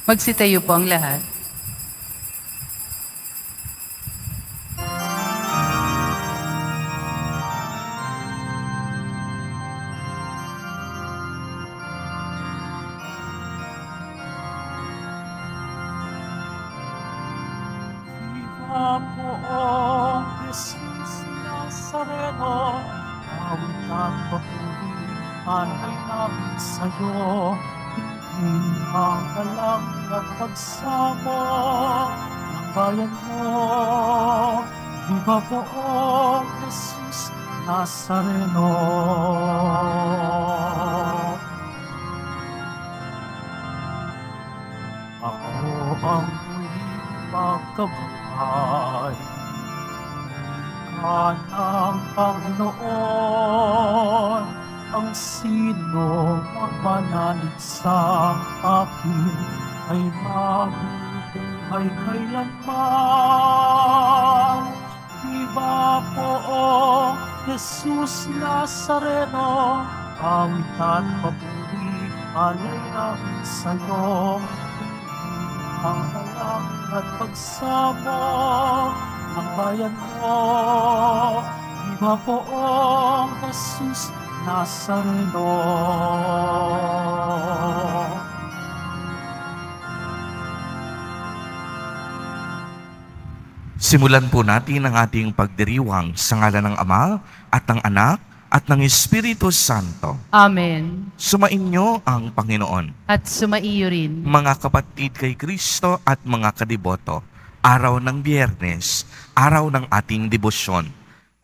Magsitayo po ang lahat. Viva poong Jesus Nazareno, awit at papuri alay namin sa'yo. Tingin ang alam at pagsamo ng bayan mo. Viva poong Jesus Nazareno. Ako ang muling magkabuhay. Ka ng Panginoon, ang sino magmanalig sa akin ay mabubuhay kailanman. Viva poong Jesus Nazareno, awit at papuri alay namin sa'yo. Ang alam at pagsamo ng bayan mo. Viva poong Jesus Nazareno. Simulan po natin ang ating pagdiriwang sa ngalan ng Ama at ng Anak at ng Espiritu Santo. Amen. Sumainyo ang Panginoon. At sumaiyo rin. Mga kapatid kay Kristo at mga kadiboto, araw ng Biyernes, araw ng ating debosyon,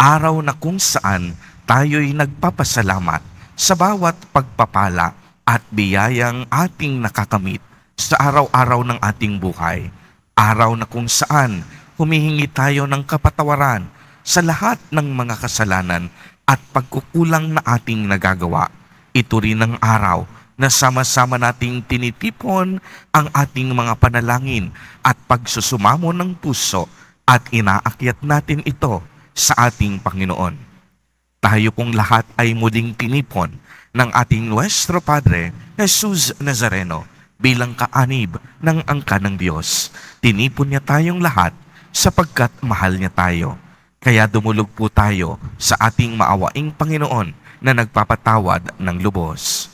araw na kung saan tayo'y nagpapasalamat sa bawat pagpapala at biyayang ating nakakamit sa araw-araw ng ating buhay. Araw na kung saan humihingi tayo ng kapatawaran sa lahat ng mga kasalanan at pagkukulang na ating nagagawa. Ito rin ang araw na sama-sama nating tinitipon ang ating mga panalangin at pagsusumamo ng puso at inaakyat natin ito sa ating Panginoon. Tayo pong lahat ay muling tinipon ng ating Nuestro Padre, Jesus Nazareno, bilang kaanib ng angka ng Diyos. Tinipon niya tayong lahat sapagkat mahal niya tayo. Kaya dumulog po tayo sa ating maawaing Panginoon na nagpapatawad ng lubos.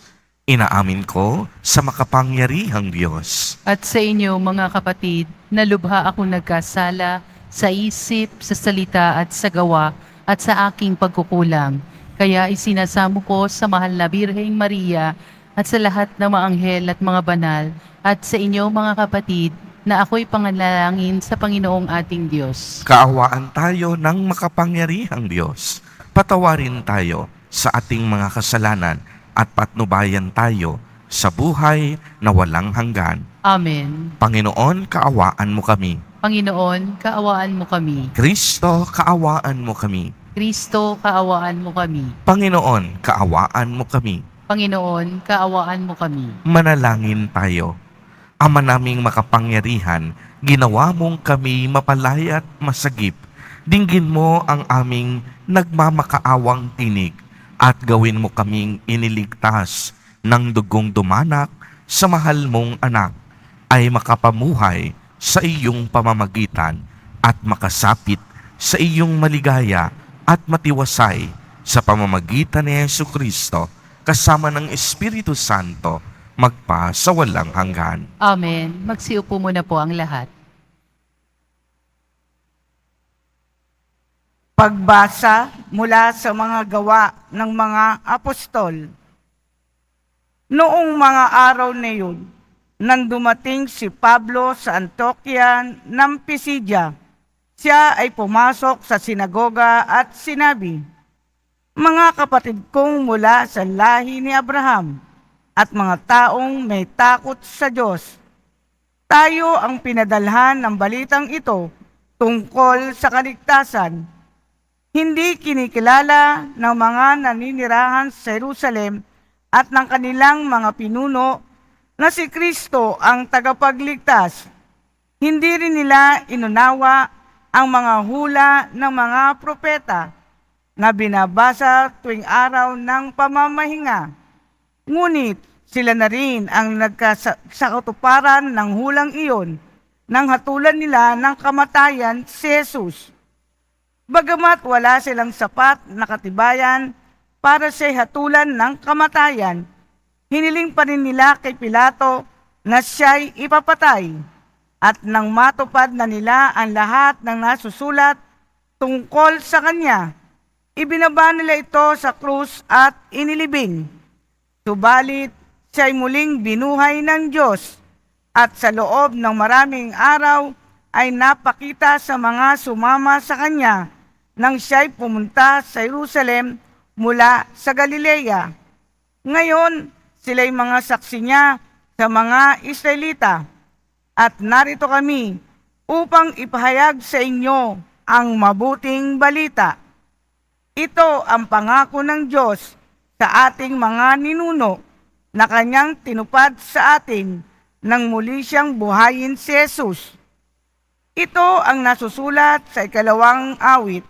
Inaamin ko sa makapangyarihang Diyos. At sa inyo mga kapatid, na lubha akong nagkasala sa isip, sa salita at sa gawa at sa aking pagkukulang. Kaya isinasamo ko sa mahal na Birheng Maria at sa lahat ng mga anghel at mga banal at sa inyo mga kapatid na ako'y pangalalangin sa Panginoong ating Diyos. Kaawaan tayo ng makapangyarihang Diyos. Patawarin tayo sa ating mga kasalanan at patnubayan tayo sa buhay na walang hanggan. Amen. Panginoon, kaawaan mo kami. Panginoon, kaawaan mo kami. Kristo, kaawaan mo kami. Kristo, kaawaan mo kami. Panginoon, kaawaan mo kami. Panginoon, kaawaan mo kami. Manalangin tayo. Ama naming makapangyarihan, ginawa mong kami mapalaya at masagip. Dinggin mo ang aming nagmamakaawang tinig at gawin mo kaming iniligtas ng dugong dumanak sa mahal mong anak ay makapamuhay sa iyong pamamagitan at makasapit sa iyong maligaya at matiwasay sa pamamagitan ni Jesucristo kasama ng Espiritu Santo magpa sa walang hanggan. Amen. Magsiupo muna po ang lahat. Pagbasa mula sa mga gawa ng mga apostol. Noong mga araw na yun, nang dumating si Pablo sa Antioquia ng Pisidia, siya ay pumasok sa sinagoga at sinabi, "Mga kapatid kong mula sa lahi ni Abraham, at mga taong may takot sa Diyos. Tayo ang pinadalhan ng balitang ito tungkol sa kaligtasan. Hindi kinikilala ng mga naninirahan sa Jerusalem at ng kanilang mga pinuno na si Kristo ang tagapagligtas. Hindi rin nila inunawa ang mga hula ng mga propeta na binabasa tuwing araw ng pamamahinga. Ngunit Sila na rin ang nagkasakatuparan ng hulang iyon nang hatulan nila ng kamatayan si Jesus. Bagamat wala silang sapat na katibayan para siya'y hatulan ng kamatayan, hiniling pa rin nila kay Pilato na siya'y ipapatay. At nang matupad na nila ang lahat ng nasusulat tungkol sa kanya, ibinaba nila ito sa krus at inilibing. Subalit, siya'y muling binuhay ng Diyos at sa loob ng maraming araw ay napakita sa mga sumama sa kanya nang siya'y pumunta sa Jerusalem mula sa Galilea. Ngayon, sila'y mga saksi niya sa mga Israelita at narito kami upang ipahayag sa inyo ang mabuting balita. Ito ang pangako ng Diyos sa ating mga ninuno na kanyang tinupad sa atin nang muli siyang buhayin si Jesus. Ito ang nasusulat sa 2 awit.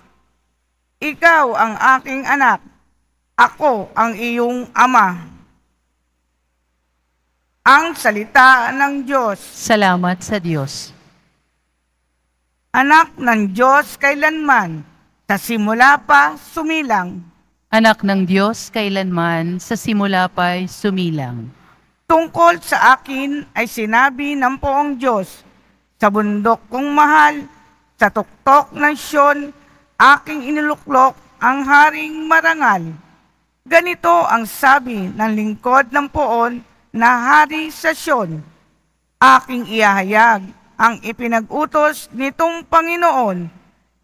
Ikaw ang aking anak, ako ang iyong ama. Ang salita ng Diyos. Salamat sa Diyos. Anak ng Diyos kailanman, sa simula pa sumilang. Anak ng Diyos, kailanman sa simula pa'y sumilang. Tungkol sa akin ay sinabi ng poong Diyos, sa bundok kong mahal, sa tuktok ng Siyon, aking iniluklok ang haring marangal. Ganito ang sabi ng lingkod ng poon na hari sa Siyon. Aking iahayag ang ipinag-utos nitong Panginoon.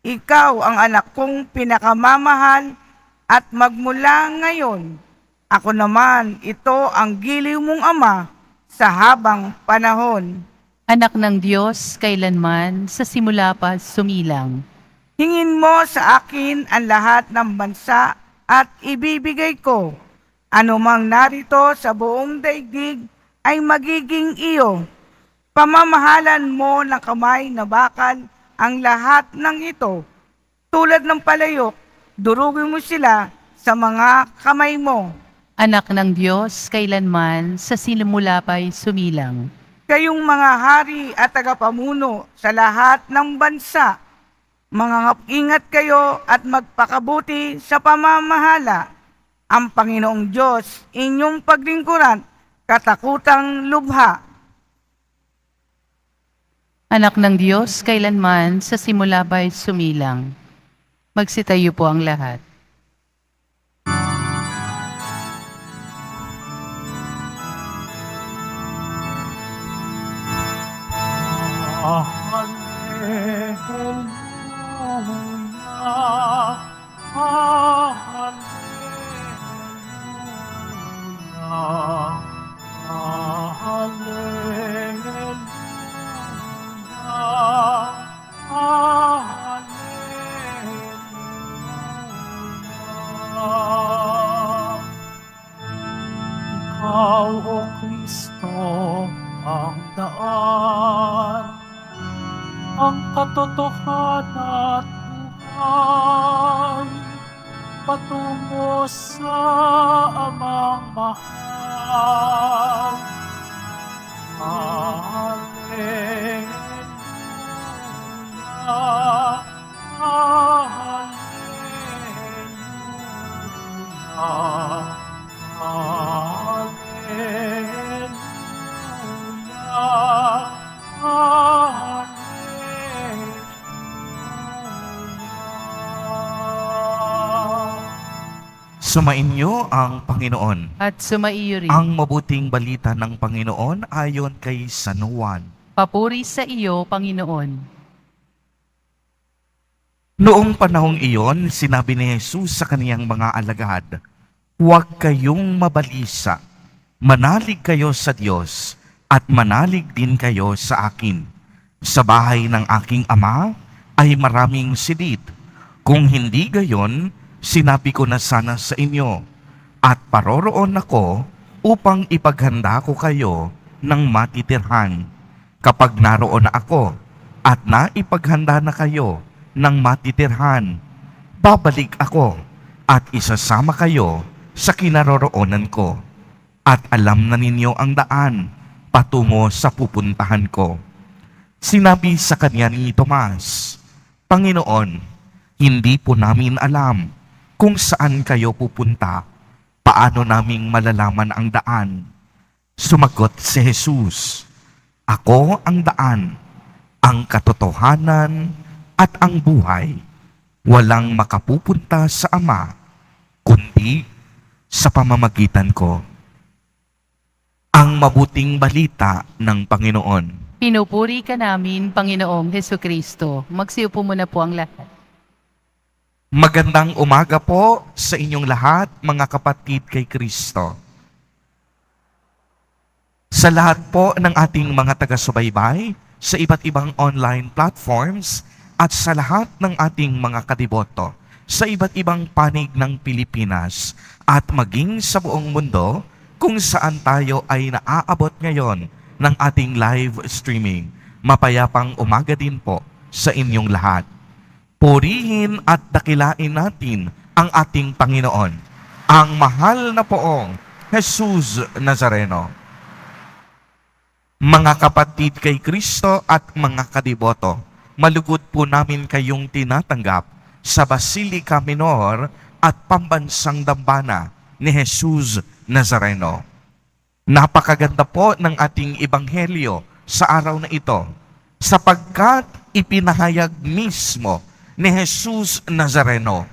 Ikaw ang anak kong pinakamamahal at magmula ngayon, ako naman ito ang giliw mong ama sa habang panahon. Anak ng Diyos, kailanman sa simula pa sumilang. Hingin mo sa akin ang lahat ng bansa at ibibigay ko. Anumang narito sa buong daigdig ay magiging iyo. Pamamahalan mo ng kamay na bakal ang lahat ng ito. Tulad ng palayok, durugin mo sila sa mga kamay mo. Anak ng Diyos, kailanman sa simula pa'y sumilang. Kayong mga hari at tagapamuno sa lahat ng bansa, ingat kayo at magpakabuti sa pamamahala. Ang Panginoong Diyos, inyong paglingkuran, katakutang lubha. Anak ng Diyos, kailanman sa simula pa'y sumilang. Magsitayo po ang lahat. Hallelujah, hallelujah, hallelujah. Ikaw, O Kristo, ang daan, ang katotohanan at buhay, patungo sa amang mahal. Hallelujah, hallelujah, hallelujah, hallelujah. Sumainyo ang Panginoon. At sumaiyo rin. Ang mabuting balita ng Panginoon ayon kay San Juan. Papuri sa iyo, Panginoon. Noong panahong iyon, sinabi ni Jesus sa kaniyang mga alagad, "Huwag kayong mabalisa. Manalig kayo sa Diyos at manalig din kayo sa akin. Sa bahay ng aking ama ay maraming silid. Kung hindi gayon, sinabi ko na sana sa inyo, at paroroon ako upang ipaghanda ko kayo ng matitirhan. Kapag naroon na ako at naipaghanda na kayo ng matitirhan, babalik ako at isasama kayo sa kinaroroonan ko, at alam na ninyo ang daan patungo sa pupuntahan ko. Sinabi sa kanya ni Tomas, Panginoon, hindi po namin alam kung saan kayo pupunta. Paano naming malalaman ang daan? Sumagot si Jesus, Ako ang daan, ang katotohanan at ang buhay. Walang makapupunta sa Ama, kundi sa pamamagitan ko. Ang mabuting balita ng Panginoon. Pinupuri ka namin, Panginoong Heso Kristo. Magsiupo muna po ang lahat. Magandang umaga po sa inyong lahat, mga kapatid kay Kristo. Sa lahat po ng ating mga taga-subaybay, sa iba't ibang online platforms, at sa lahat ng ating mga kadiboto, sa iba't ibang panig ng Pilipinas, at maging sa buong mundo, kung saan tayo ay naaabot ngayon ng ating live streaming. Mapayapang umaga din po sa inyong lahat. Purihin at dakilain natin ang ating Panginoon, ang mahal na poong Jesus Nazareno. Mga kapatid kay Kristo at mga kadiboto, malugod po namin kayong tinatanggap sa Basilica Minor at Pambansang Dambana ni Jesus Nazareno. Napakaganda po ng ating ebanghelyo sa araw na ito, sapagkat ipinahayag mismo ni Jesus Nazareno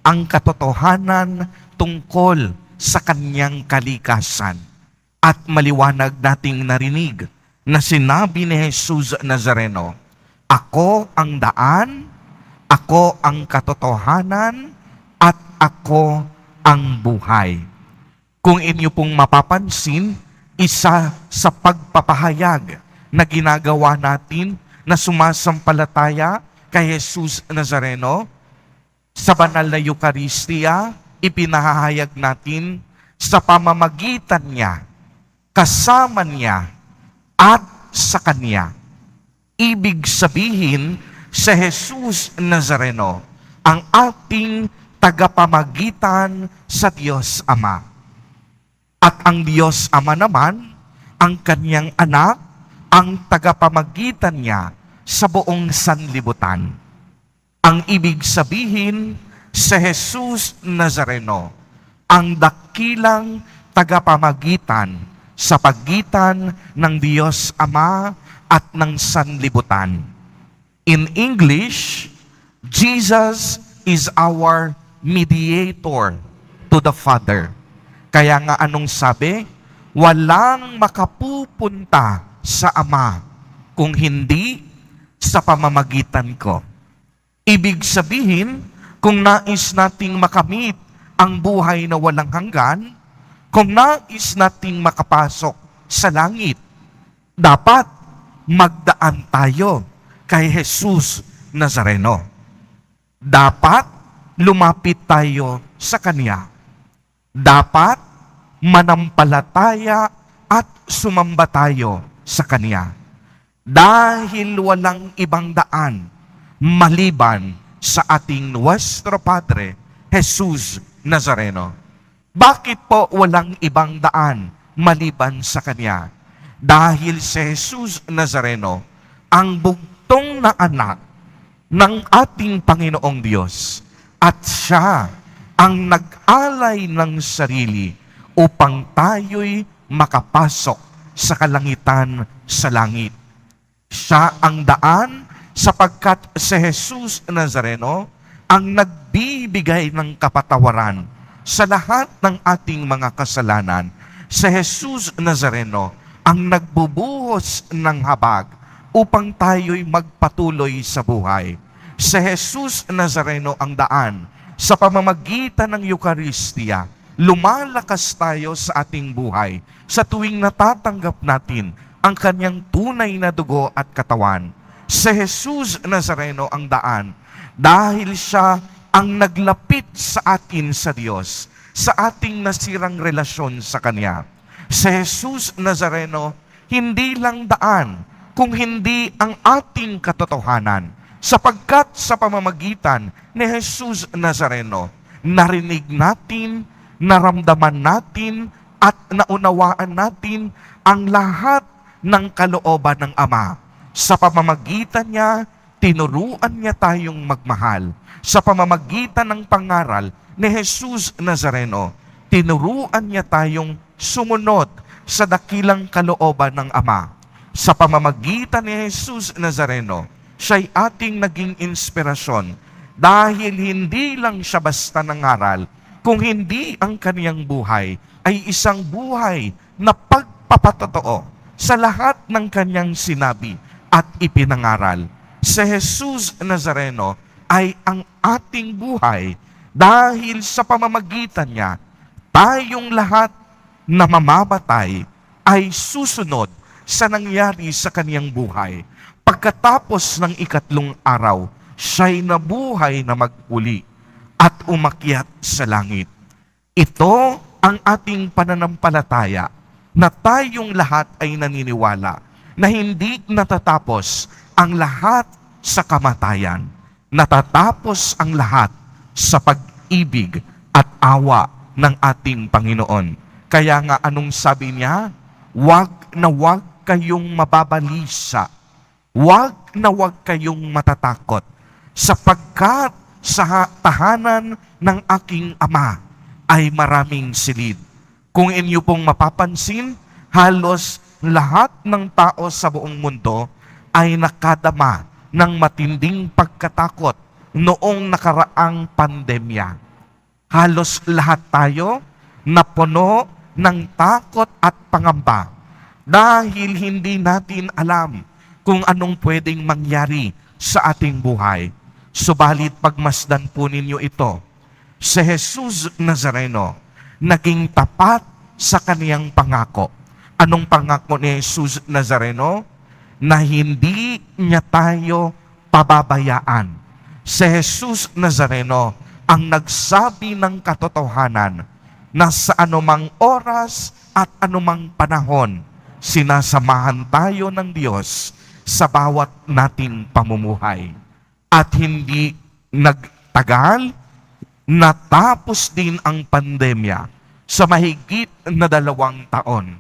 ang katotohanan tungkol sa kanyang kalikasan. At maliwanag nating narinig na sinabi ni Jesus Nazareno, Ako ang daan, ako ang katotohanan, at ako ang buhay. Kung inyo pong mapapansin, isa sa pagpapahayag na ginagawa natin na sumasampalataya kay Jesus Nazareno, sa banal na Eucharistia, ipinahayag natin sa pamamagitan niya, kasama niya, at sa kanya. Ibig sabihin, sa Jesus Nazareno, ang ating tagapamagitan sa Diyos Ama. At ang Diyos Ama naman, ang kanyang anak, ang tagapamagitan niya sa buong sanlibutan. Ang ibig sabihin, sa Jesus Nazareno, ang dakilang tagapamagitan sa pagitan ng Diyos Ama at ng sanlibutan. In English, Jesus is our mediator to the Father. Kaya nga anong sabi? Walang makapupunta sa Ama kung hindi sa pamamagitan ko. Ibig sabihin, kung nais nating makamit ang buhay na walang hanggan, kung nais nating makapasok sa langit, dapat magdaan tayo kay Jesus Nazareno. Dapat lumapit tayo sa Kanya. Dapat manampalataya at sumamba tayo sa Kanya. Dahil walang ibang daan maliban sa ating Nuestro Padre, Jesus Nazareno. Bakit po walang ibang daan maliban sa Kanya? Dahil si Jesus Nazareno, ang bugtong na anak ng ating Panginoong Diyos, at siya ang nag-alay ng sarili upang tayo'y makapasok sa kalangitan sa langit. Siya ang daan sapagkat si Jesus Nazareno ang nagbibigay ng kapatawaran sa lahat ng ating mga kasalanan. Si Jesus Nazareno ang nagbubuhos ng habag upang tayo'y magpatuloy sa buhay. Si Jesus Nazareno ang daan. Sa pamamagitan ng Eucharistia, lumalakas tayo sa ating buhay sa tuwing natatanggap natin ang kanyang tunay na dugo at katawan. Si Jesus Nazareno ang daan dahil siya ang naglapit sa atin sa Diyos, sa ating nasirang relasyon sa Kanya. Si Jesus Nazareno, hindi lang daan, kung hindi ang ating katotohanan. Sapagkat sa pamamagitan ni Jesus Nazareno, narinig natin, naramdaman natin, at naunawaan natin ang lahat ng kalooban ng Ama. Sa pamamagitan niya, tinuruan niya tayong magmahal. Sa pamamagitan ng pangaral ni Jesus Nazareno, tinuruan niya tayong sumunod sa dakilang kalooban ng Ama. Sa pamamagitan ni Jesus Nazareno, siya'y ating naging inspirasyon dahil hindi lang siya basta nangaral, kung hindi ang kaniyang buhay ay isang buhay na pagpapatotoo sa lahat ng kaniyang sinabi at ipinangaral. Si Jesus Nazareno ay ang ating buhay dahil sa pamamagitan niya, tayong lahat na mamamatay ay susunod sa nangyari sa kaniyang buhay. Pagkatapos ng ikatlong araw, siya'y nabuhay na mag-uli at umakyat sa langit. Ito ang ating pananampalataya na tayong lahat ay naniniwala na hindi natatapos ang lahat sa kamatayan. Natatapos ang lahat sa pag-ibig at awa ng ating Panginoon. Kaya nga anong sabi niya? Huwag na huwag kayong mababalisa. Huwag na huwag kayong matatakot. Sapagkat sa tahanan ng aking Ama ay maraming silid. Kung inyo pong mapapansin, halos lahat ng tao sa buong mundo ay nakadama ng matinding pagkatakot noong nakaraang pandemya. Halos lahat tayo napuno ng takot at pangamba dahil hindi natin alam kung anong pwedeng mangyari sa ating buhay. Subalit pagmasdan po ninyo ito, si Jesus Nazareno naging tapat sa kaniyang pangako. Anong pangako ni Jesus Nazareno? Na hindi niya tayo pababayaan. Si Jesus Nazareno ang nagsabi ng katotohanan na sa anumang oras at anumang panahon, sinasamahan tayo ng Diyos sa bawat nating pamumuhay. At hindi nagtagal, natapos din ang pandemya sa mahigit na 2 taon.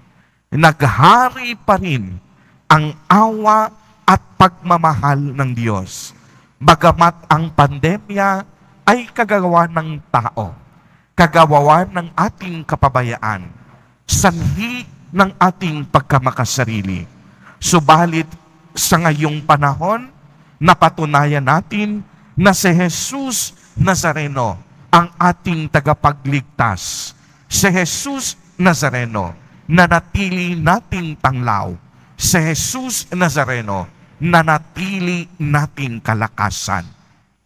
Naghari pa rin ang awa at pagmamahal ng Diyos. Bagamat ang pandemya ay kagawa ng tao, kagawa ng ating kapabayaan, sanhi ng ating pagkamakasarili. Subalit sa ngayong panahon, napatunayan natin na si Jesus Nazareno ang ating tagapagligtas. Si Jesus Nazareno nanatili nating tanglaw. Si Jesus Nazareno nanatili nating kalakasan.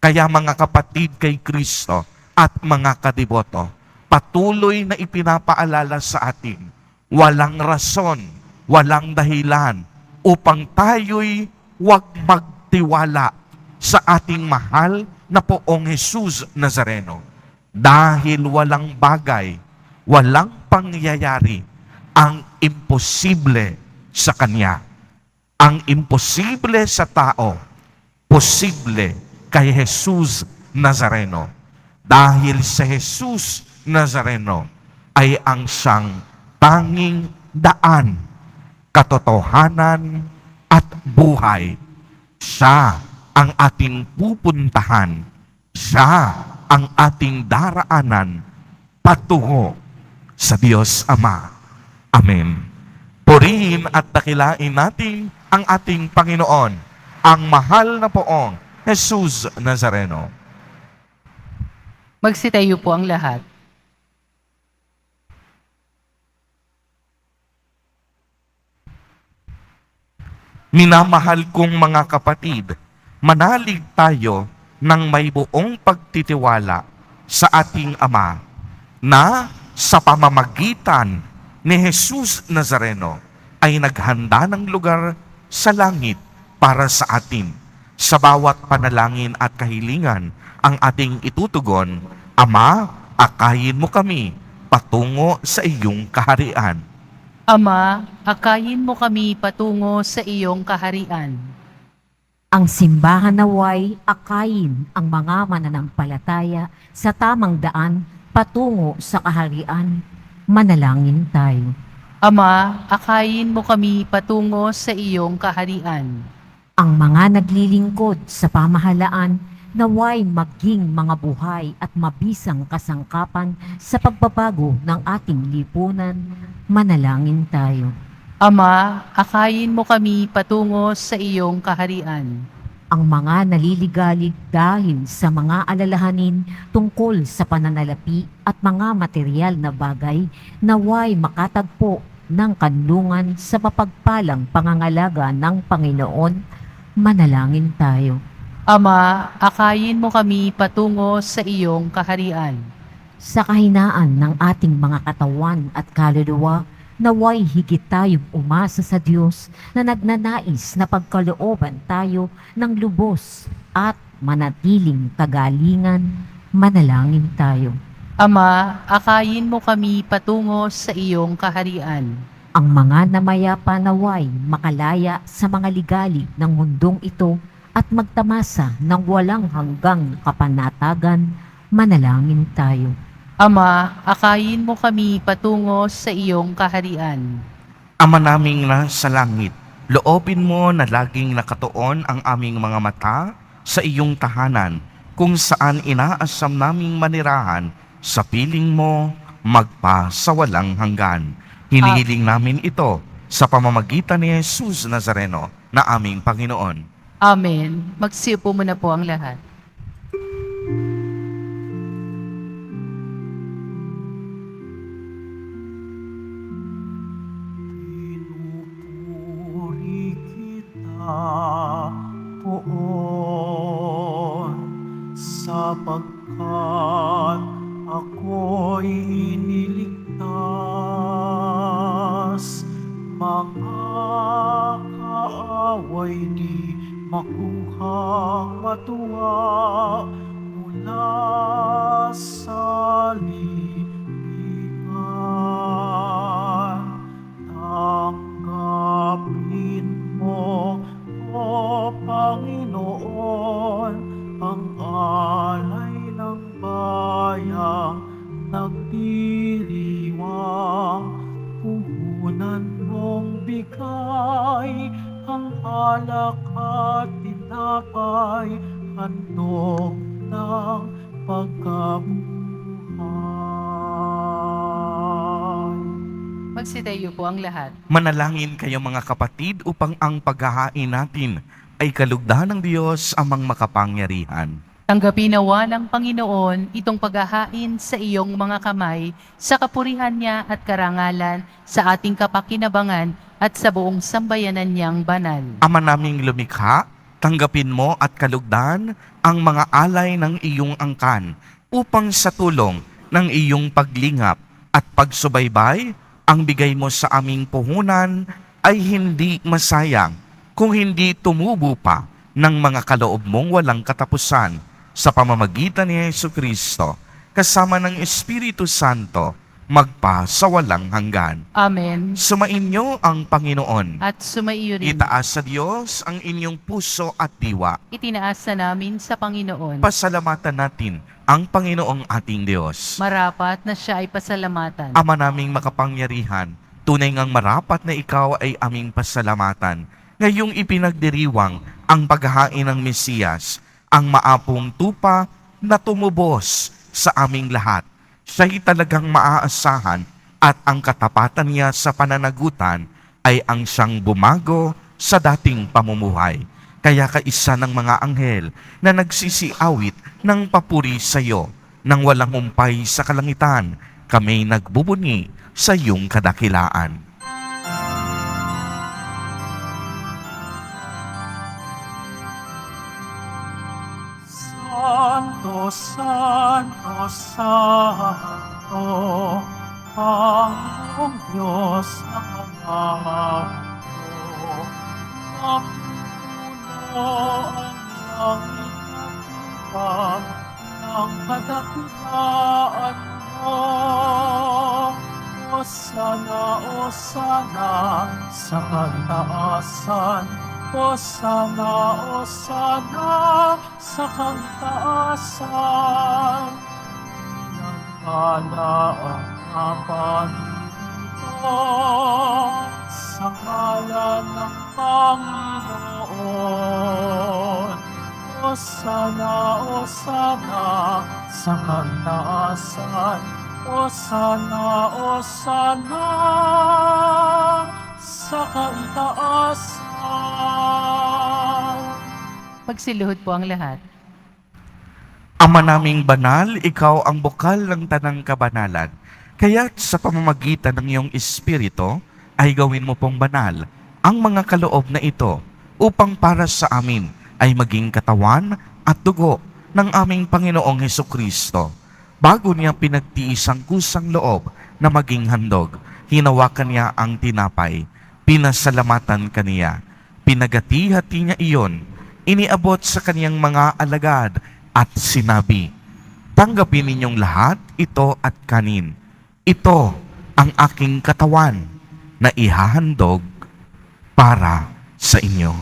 Kaya mga kapatid kay Kristo at mga kadiboto, patuloy na ipinapaalala sa atin, walang rason, walang dahilan upang tayo'y huwag magtiwala sa ating mahal na Poong Jesus Nazareno. Dahil walang bagay, walang pangyayari ang imposible sa Kanya. Ang imposible sa tao, posible kay Jesus Nazareno. Dahil sa Jesus Nazareno ay ang siyang tanging daan, katotohanan at buhay. Siya ang ating pupuntahan. Siya ang ating daraanan patungo sa Diyos Ama. Amen. Purihin at dakilain natin ang ating Panginoon, ang mahal na Poong Jesus Nazareno. Magsitayo po ang lahat. Minamahal kong mga kapatid, manalig tayo ng may buong pagtitiwala sa ating Ama na sa pamamagitan ni Jesus Nazareno ay naghanda ng lugar sa langit para sa atin. Sa bawat panalangin at kahilingan ang ating itutugon, Ama, akayin mo kami patungo sa iyong kaharian. Ama, akayin mo kami patungo sa iyong kaharian. Ang simbahan naway akayin ang mga mananampalataya sa tamang daan patungo sa kaharian. Manalangin tayo. Ama, akayin mo kami patungo sa iyong kaharian. Ang mga naglilingkod sa pamahalaan naway maging mga buhay at mabisang kasangkapan sa pagbabago ng ating lipunan. Manalangin tayo. Ama, akayin mo kami patungo sa iyong kaharian. Ang mga naliligalig dahil sa mga alalahanin tungkol sa pananalapi at mga material na bagay naway makatagpo ng kanlungan sa mapagpalang pangangalaga ng Panginoon. Manalangin tayo. Ama, akayin mo kami patungo sa iyong kaharian. Sa kahinaan ng ating mga katawan at kaluluwa, naway higit tayong umasa sa Diyos na nagnanais na pagkalooban tayo ng lubos at manatiling kagalingan. Manalangin tayo. Ama, akayin mo kami patungo sa iyong kaharian. Ang mga namayapa naway makalaya sa mga ligalig ng mundong ito at magtamasa ng walang hanggang kapanatagan. Manalangin tayo. Ama, akayin mo kami patungo sa iyong kaharian. Ama naming nasa langit, loobin mo na laging nakatuon ang aming mga mata sa iyong tahanan, kung saan inaasam naming manirahan sa piling mo magpa sa walang hanggan. Hinihiling namin ito sa pamamagitan ni Jesus Nazareno na aming Panginoon. Amen. Magsiupo muna po ang lahat. Pinupuri kita, Poon, sapagkat ako'y iniligtas. Mga kaaway di makuhang matuwa mula sa libingan. Tanggapin mo, O Panginoon, ang alay ng bayang nagdiriwang. Puhunan mong bigay ang alak at tinapay, handog ng pagkabuhay. Magsitayo po ang lahat. Manalangin kayo mga kapatid upang ang paghahain natin ay kalugdan ng Diyos amang makapangyarihan. Tanggapin nawa ng Panginoon itong paghahain sa iyong mga kamay sa kapurihan niya at karangalan sa ating kapakinabangan at sa buong sambayanan niyang banal. Ama naming lumikha, tanggapin mo at kalugdan ang mga alay ng iyong angkan upang sa tulong ng iyong paglingap at pagsubaybay, ang bigay mo sa aming puhunan ay hindi masayang kung hindi tumubo pa ng mga kaloob mong walang katapusan sa pamamagitan ni Jesucristo kasama ng Espiritu Santo magpa sa walang hanggan. Amen. Sumainyo ang Panginoon. At sumaiyo rin. Itaas sa Diyos ang inyong puso at diwa. Itinaas na namin sa Panginoon. Pasalamatan natin ang Panginoong ating Diyos. Marapat na siya ay pasalamatan. Ama naming makapangyarihan, tunay ngang marapat na ikaw ay aming pasalamatan. Ngayong ipinagdiriwang ang paghahain ng Mesiyas, ang maapong tupa na tumubos sa aming lahat. Siya'y talagang maaasahan at ang katapatan niya sa pananagutan ay ang siyang bumago sa dating pamumuhay. Kaya kaisa ng mga anghel na nagsisiawit ng papuri sa iyo, nang walang humpay sa kalangitan, kami nagbubuni sa iyong kadakilaan. Santo, Santo, Santo, Panginoong Diyos ng mga hapon. Napuno ang langit at lupa ng kadakilaan mo. Osana, Osana, sa kantaasan. Osana, Osana, sa kantaasan. Pinagpala ang naparito sa ngalan ng Panginoon. Osana, Osana sa kantaasan. Osana, Osana sa kantaasan. Magsiluhod po ang lahat. Ama naming banal, ikaw ang bukal ng tanang kabanalan. Kaya't sa pamamagitan ng iyong Espiritu, ay gawin mo pong banal ang mga kaloob na ito upang para sa amin ay maging katawan at dugo ng aming Panginoong Hesukristo. Bago niya pinagtiis ang kusang loob na maging handog, hinawakan niya ang tinapay, pinasalamatan kaniya, pinagati-hati niya iyon, iniabot sa kaniyang mga alagad at sinabi, "Tanggapin ninyong lahat ito at kanin. Ito ang aking katawan na ihahandog para sa inyo."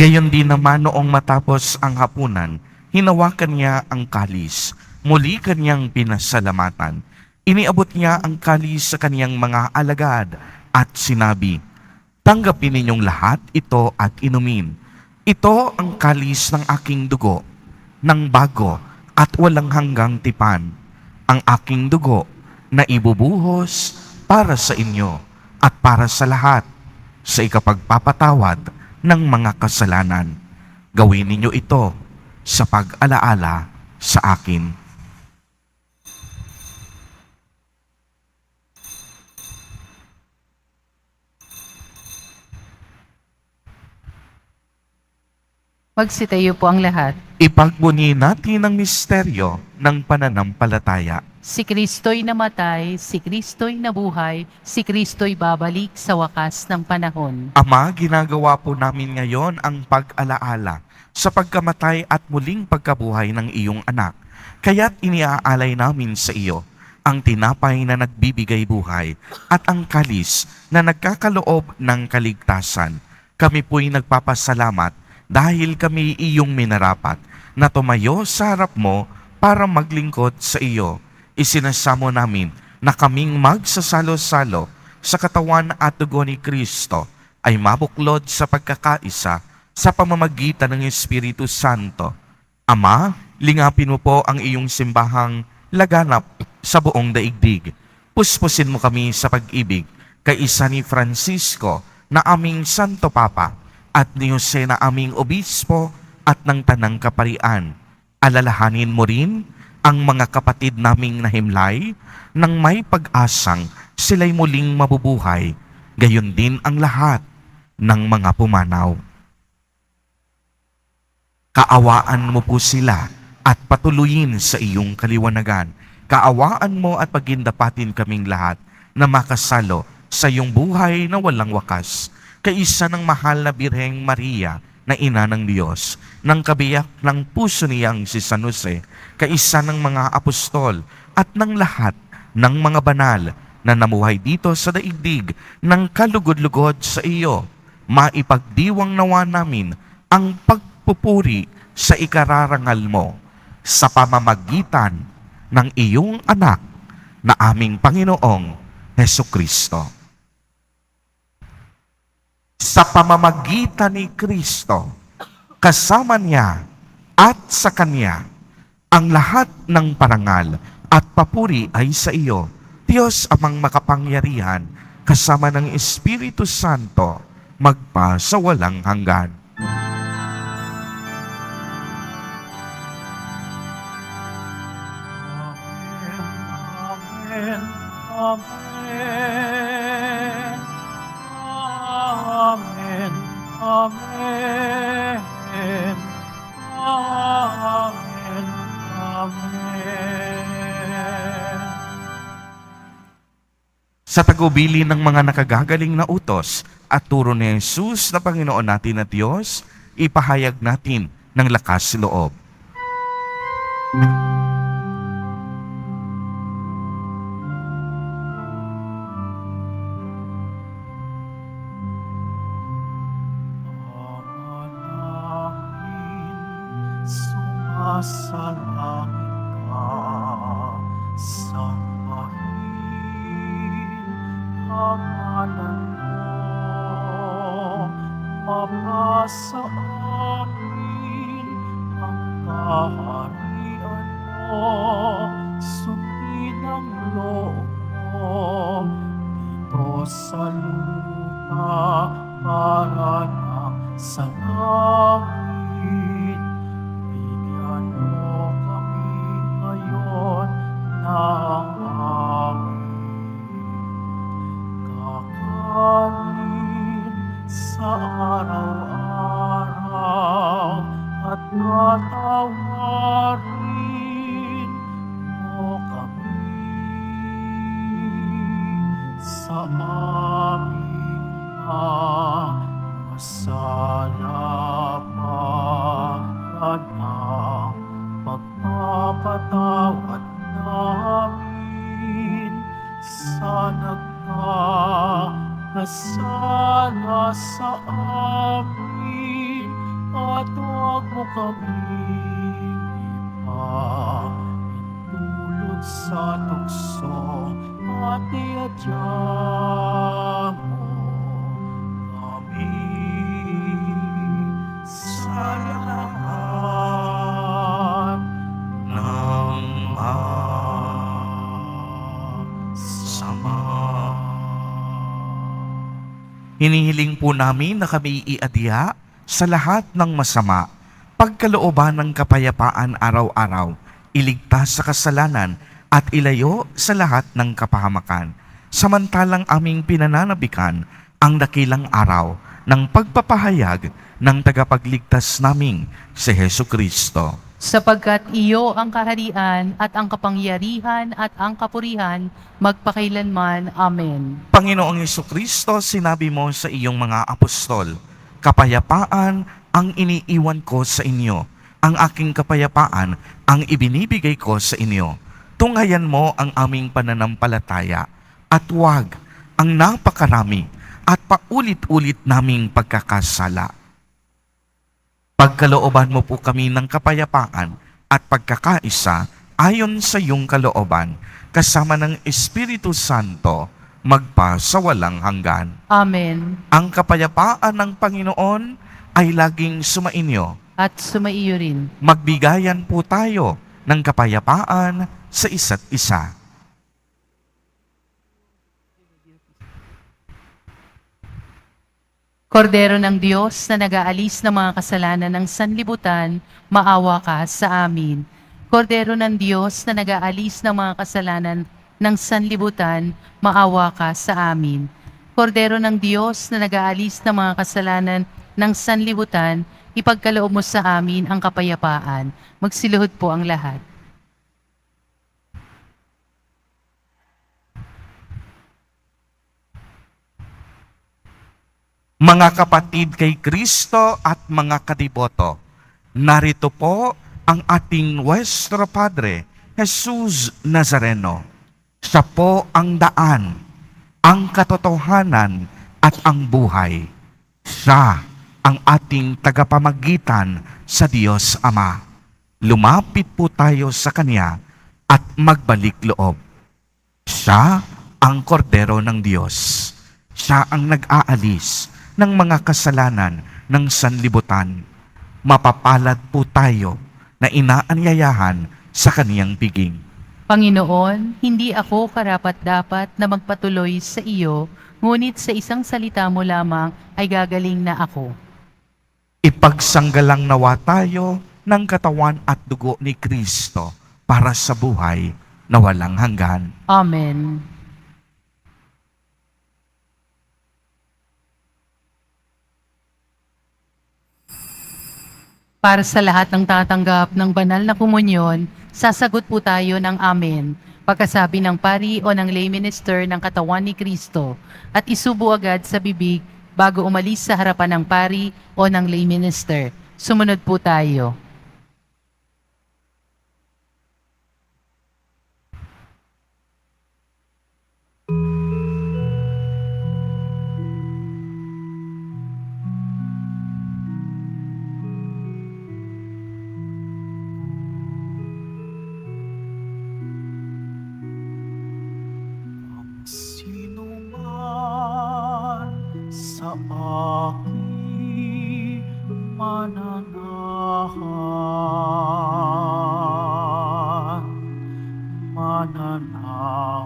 Gayon din naman noong matapos ang hapunan, hinawakan niya ang kalis. Muli kanyang pinasalamatan. Iniabot niya ang kalis sa kaniyang mga alagad at sinabi, "Tanggapin ninyong lahat ito at inumin. Ito ang kalis ng aking dugo, ng bago at walang hanggang tipan. Ang aking dugo na ibubuhos para sa inyo at para sa lahat sa ikapagpapatawad ng mga kasalanan. Gawin ninyo ito sa pag-alaala sa akin." Magsitayo po ang lahat. Ipagbuni natin ang misteryo ng pananampalataya. Si Kristo'y namatay, si Kristo'y nabuhay, si Kristo'y babalik sa wakas ng panahon. Ama, ginagawa po namin ngayon ang pag-alaala sa pagkamatay at muling pagkabuhay ng iyong anak. Kaya't iniaalay namin sa iyo ang tinapay na nagbibigay buhay at ang kalis na nagkakaloob ng kaligtasan. Kami po'y nagpapasalamat dahil kami iyong minarapat na tumayo sa harap mo para maglingkod sa iyo. Isinasamo namin na kaming magsasalo-salo sa katawan at dugo ni Kristo ay mabuklod sa pagkakaisa sa pamamagitan ng Espiritu Santo. Ama, lingapin mo po ang iyong simbahang laganap sa buong daigdig. Puspusin mo kami sa pag-ibig kay isa ni Francisco na aming Santo Papa at ni Jose na aming Obispo at ng Tanang Kaparian. Alalahanin mo rin ang mga kapatid naming nahimlay nang may pag-asang sila'y muling mabubuhay, gayon din ang lahat ng mga pumanaw. Kaawaan mo po sila at patuloyin sa iyong kaliwanagan. Kaawaan mo at pagindapatin kaming lahat na makasalo sa iyong buhay na walang wakas. Kaisa ng mahal na Birheng Maria na ina ng Diyos, ng kabiyak ng puso niyang si San Jose, kaisa ng mga apostol at ng lahat ng mga banal na namuhay dito sa daigdig ng kalugod-lugod sa iyo, maipagdiwang nawa namin ang pagpupuri sa ikararangal mo sa pamamagitan ng iyong anak na aming Panginoong Hesukristo. Sa pamamagitan ni Kristo, kasama niya at sa Kanya, ang lahat ng parangal at papuri ay sa iyo, Diyos amang makapangyarihan, kasama ng Espiritu Santo, magpa sa walang hanggan. Amen. Amen. Amen. Amen. Amen. Amen. Sa tagubili ng mga nakagagaling na utos at turo ni Jesus na Panginoon natin at Diyos, ipahayag natin ng lakas loob. nasa langit ka, sambahin ang ngalan mo, mapasa amin ang kaharian mo, sundin ang loob mo, dito sa lupa para ng sa langit. Bigyan mo kami ngayon ng aming kakanin sa araw-araw at patawarin mo kami sa aming mga masala para ng pagpapatawad namin sa nagkakasala sa amin, at huwag mo kaming ipahintulot sa tukso, at iadya mo kami sa lahat ng masama. Hinihiling po namin na kami iadya sa lahat ng masama, pagkalooban ng kapayapaan araw-araw, iligtas sa kasalanan at ilayo sa lahat ng kapahamakan. Samantalang aming pinananabikan ang dakilang araw ng pagpapahayag ng tagapagligtas naming si Hesu Kristo. Sapagkat iyo ang kaharian at ang kapangyarihan at ang kapurihan magpakailanman. Amen. Panginoong Hesu Kristo, sinabi mo sa iyong mga apostol, kapayapaan ang iniiwan ko sa inyo, ang aking kapayapaan ang ibinibigay ko sa inyo. Tunghayan mo ang aming pananampalataya at huwag ang napakarami at paulit-ulit naming pagkakasala. Pagkalooban mo po kami ng kapayapaan at pagkakaisa ayon sa iyong kalooban, kasama ng Espiritu Santo, magpa sa walang hanggan. Amen. Ang kapayapaan ng Panginoon ay laging sumainyo. At sumaiyo rin. Magbigayan po tayo ng kapayapaan sa isa't isa. Kordero ng Diyos na nag-aalis ng mga kasalanan ng sanlibutan, maawa ka sa amin. Kordero ng Diyos na nag-aalis ng mga kasalanan ng sanlibutan, maawa ka sa amin. Kordero ng Diyos na nag-aalis ng mga kasalanan ng sanlibutan, ipagkaloob mo sa amin ang kapayapaan. Magsiluhod po ang lahat. Mga kapatid kay Kristo at mga kadiboto, narito po ang ating Nuestro Padre, Jesus Nazareno. Siya po ang daan, ang katotohanan at ang buhay. Siya ang ating tagapamagitan sa Diyos Ama. Lumapit po tayo sa Kanya at magbalik loob. Siya ang kordero ng Diyos. Siya ang nag-aalis ng mga kasalanan ng sanlibutan. Mapapalad po tayo na inaanyayahan sa kaniyang piging. Panginoon, hindi ako karapat-dapat na magpatuloy sa iyo, ngunit sa isang salita mo lamang ay gagaling na ako. Ipagsanggalang nawa tayo ng katawan at dugo ni Kristo para sa buhay na walang hanggan. Amen. Para sa lahat ng tatanggap ng banal na komunyon, sasagot po tayo ng Amen. Pagkasabi ng pari o ng lay minister ng katawan ni Kristo at isubo agad sa bibig bago umalis sa harapan ng pari o ng lay minister. Sumunod po tayo. mananahan, mananahan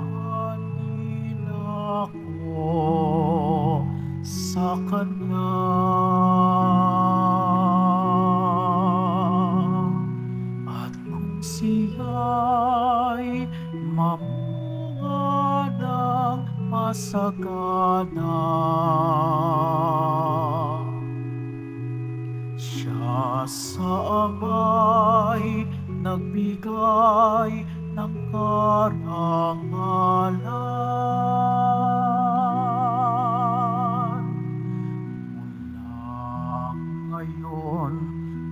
din ako sa Kanya. At kung siya'y mamunga ng masagana, siya sa Ama'y nagbigay ng karangalan. Mula ngayon,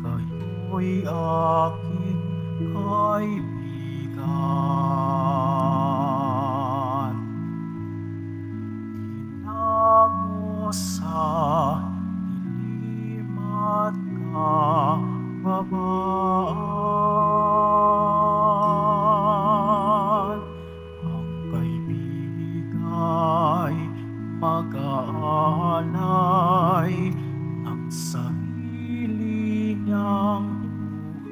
kayo'y aking kaibigan. Tinango sa dilim at kababaan, ang kaibigay mag-aalay ng sarili niyang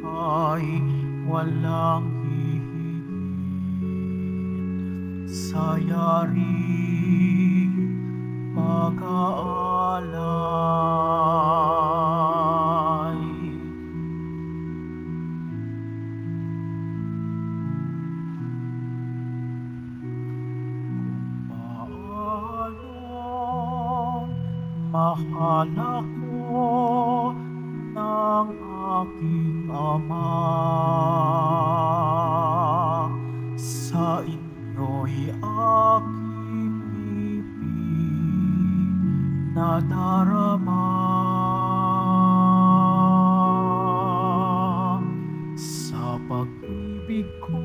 buhay, walang hihigit sa yaring pag-aalay. Paanong mahal ako ng aking Ama, sa inyo'y aking ibig nadarama. Sa pag-ibig ko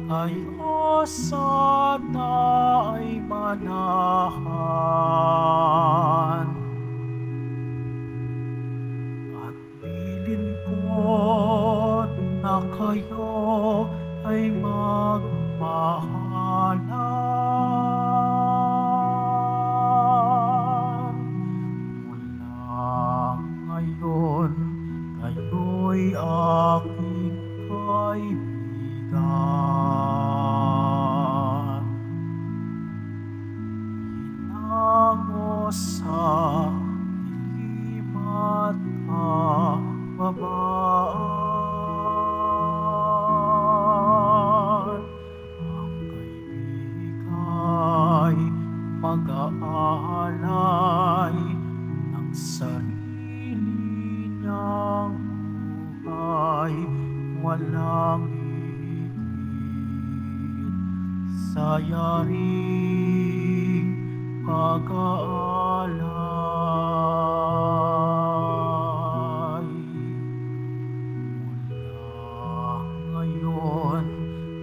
kayo sana ay manahan, at bilin ko na kayo ay magmahalan. Mula ngayon, kayo'y aking kaibigan. Hinango sa dilim at kababaan, ang kaibigay mag-aalay ng sarili niyang buhay, walang higit sa yaring pag-aalay. Mula ngayon,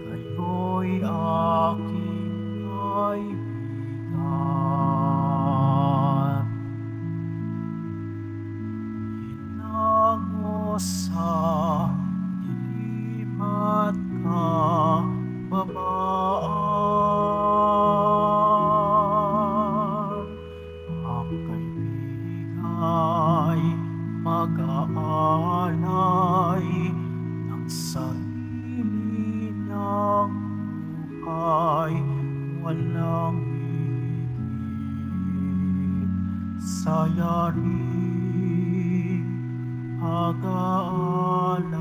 kayo'y aking kaibigan. Hinango sa dilim at kababaan, ang kaibigay mag-aalay ng sarili niyang buhay, walang higit sa yaring pag-aalay.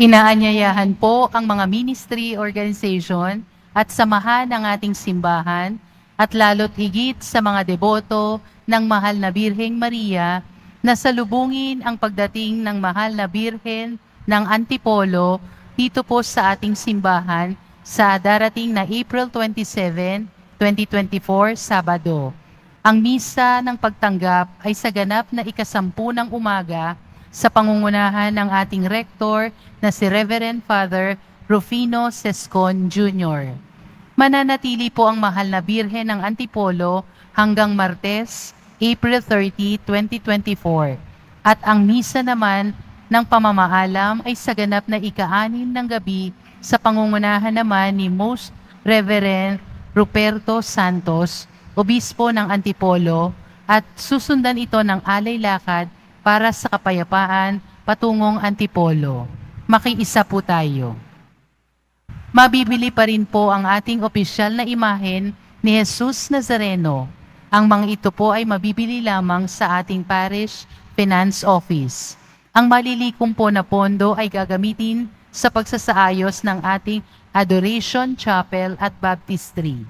Inaanyayahan po ang mga ministry organization at samahan ng ating simbahan at lalo't higit sa mga deboto ng Mahal na Birheng Maria na salubungin ang pagdating ng Mahal na Birhen ng Antipolo dito po sa ating simbahan sa darating na April 27, 2024, Sabado. Ang misa ng pagtanggap ay sa ganap na 10:00 ng umaga sa pangungunahan ng ating rektor na si Reverend Father Rufino Sescon Jr. Mananatili po ang mahal na Birhen ng Antipolo hanggang Martes, April 30, 2024. At ang misa naman ng pamamaalam ay sa ganap na ika-6 ng gabi sa pangungunahan naman ni Most Reverend Ruperto Santos, Obispo ng Antipolo, at susundan ito ng alay lakad para sa kapayapaan patungong Antipolo. Makiisa po tayo. Mabibili pa rin po ang ating opisyal na imahen ni Jesus Nazareno. Ang mga ito po ay mabibili lamang sa ating Parish Finance Office. Ang malilikom po na pondo ay gagamitin sa pagsasaayos ng ating Adoration Chapel at Baptistry.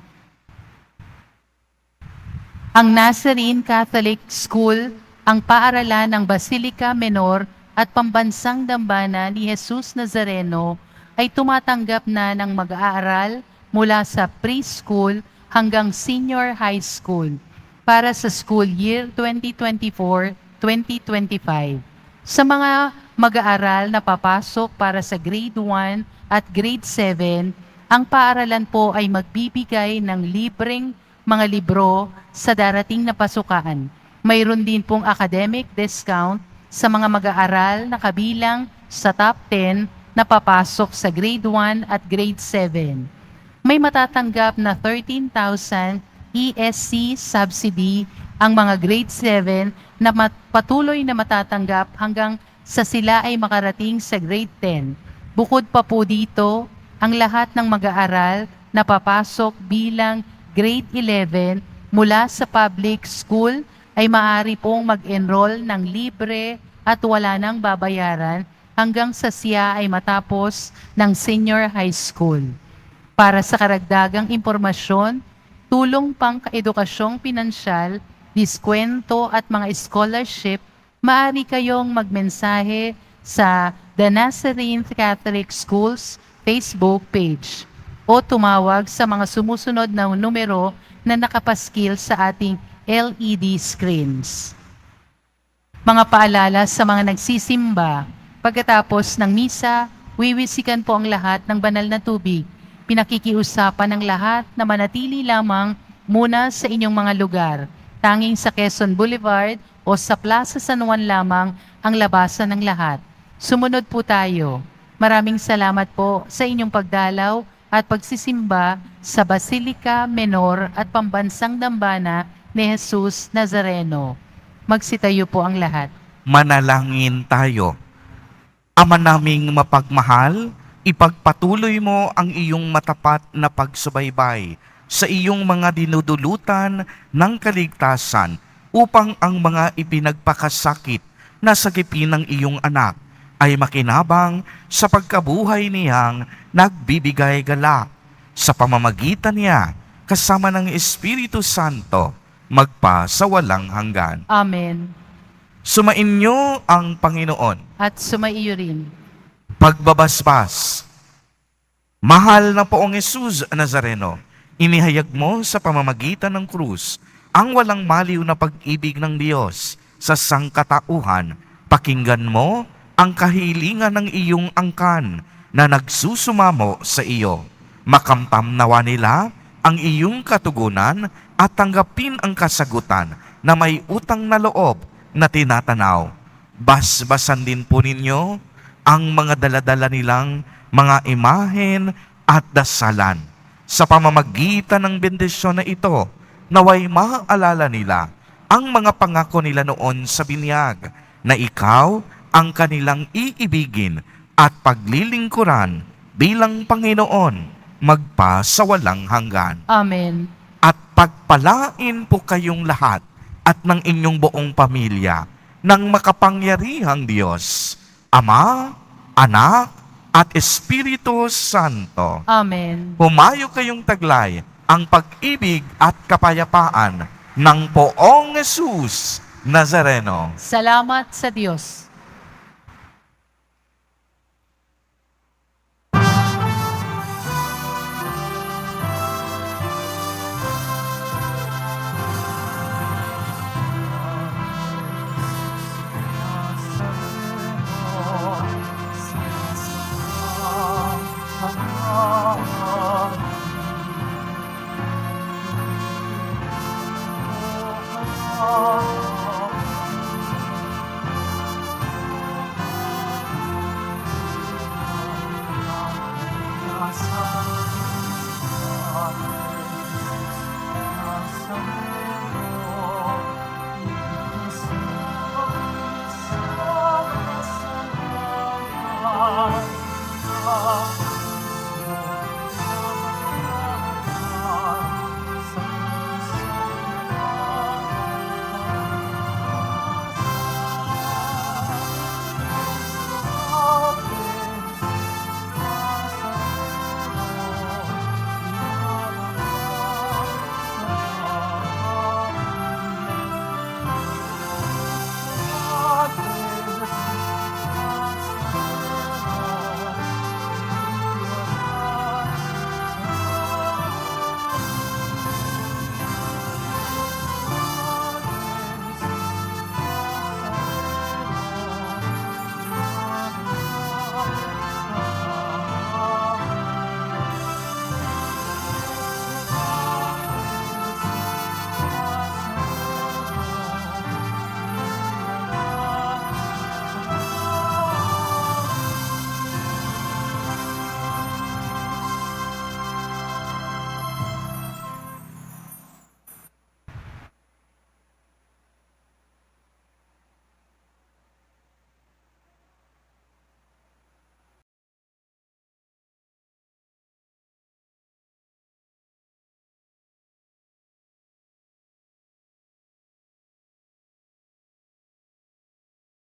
Ang Nazarene Catholic School, ang paaralan ng Basilica Menor at Pambansang Dambana ni Jesus Nazareno ay tumatanggap na ng mag-aaral mula sa preschool hanggang senior high school para sa school year 2024-2025. Sa mga mag-aaral na papasok para sa grade 1 at grade 7, ang paaralan po ay magbibigay ng libreng mga libro sa darating na pasukan. Mayroon din pong academic discount sa mga mag-aaral na kabilang sa top 10 na papasok sa grade 1 at grade 7. May matatanggap na 13,000 ESC subsidy ang mga grade 7 na patuloy na matatanggap hanggang sa sila ay makarating sa grade 10. Bukod pa po dito, ang lahat ng mag-aaral na papasok bilang grade 11 mula sa public school ay maaari pong mag-enroll ng libre at wala nang babayaran hanggang sa siya ay matapos ng senior high school. Para sa karagdagang impormasyon, tulong pang kaedukasyong pinansyal, diskwento at mga scholarship, maaari kayong magmensahe sa The Nazarene Catholic Schools Facebook page o tumawag sa mga sumusunod na numero na nakapaskil sa ating LED screens. Mga paalala sa mga nagsisimba. Pagkatapos ng misa, wiwisikan po ang lahat ng banal na tubig. Pinakikiusapan ng lahat na manatili lamang muna sa inyong mga lugar. Tanging sa Quezon Boulevard o sa Plaza San Juan lamang ang labasan ng lahat. Sumunod po tayo. Maraming salamat po sa inyong pagdalaw at pagsisimba sa Basilica Menor at Pambansang Dambana ni Jesus Nazareno. Magsitayo po ang lahat. Manalangin tayo. Ama naming mapagmahal, ipagpatuloy mo ang iyong matapat na pagsubaybay sa iyong mga dinudulutan ng kaligtasan upang ang mga ipinagpakasakit na sagipin ng iyong anak ay makinabang sa pagkabuhay niyang nagbibigay galak. Sa pamamagitan niya, kasama ng Espiritu Santo, magpa sa walang hanggan. Amen. Sumainyo ang Panginoon. At sumaiyo rin. Pagbabasbas. Mahal na Poong Jesus Nazareno, inihayag mo sa pamamagitan ng krus ang walang maliw na pag-ibig ng Diyos sa sangkatauhan. Pakinggan mo ang kahilingan ng iyong angkan na nagsusumamo sa iyo. Makamtam nawa nila ang iyong katugunan at tanggapin ang kasagutan na may utang na loob na tinatanaw. Basbasan din po ninyo ang mga daladala nilang mga imahen at dasalan. Sa pamamagitan ng bendisyon na ito, naway maaalala nila ang mga pangako nila noon sa binyag na ikaw ang kanilang iibigin at paglilingkuran bilang Panginoon magpa sa walang hanggan. Amen. At pagpalain po kayong lahat at ng inyong buong pamilya ng makapangyarihang Diyos, Ama, Anak, at Espiritu Santo. Amen. Humayo kayong taglay ang pag-ibig at kapayapaan ng Poong Jesus Nazareno. Salamat sa Diyos. Nazareno,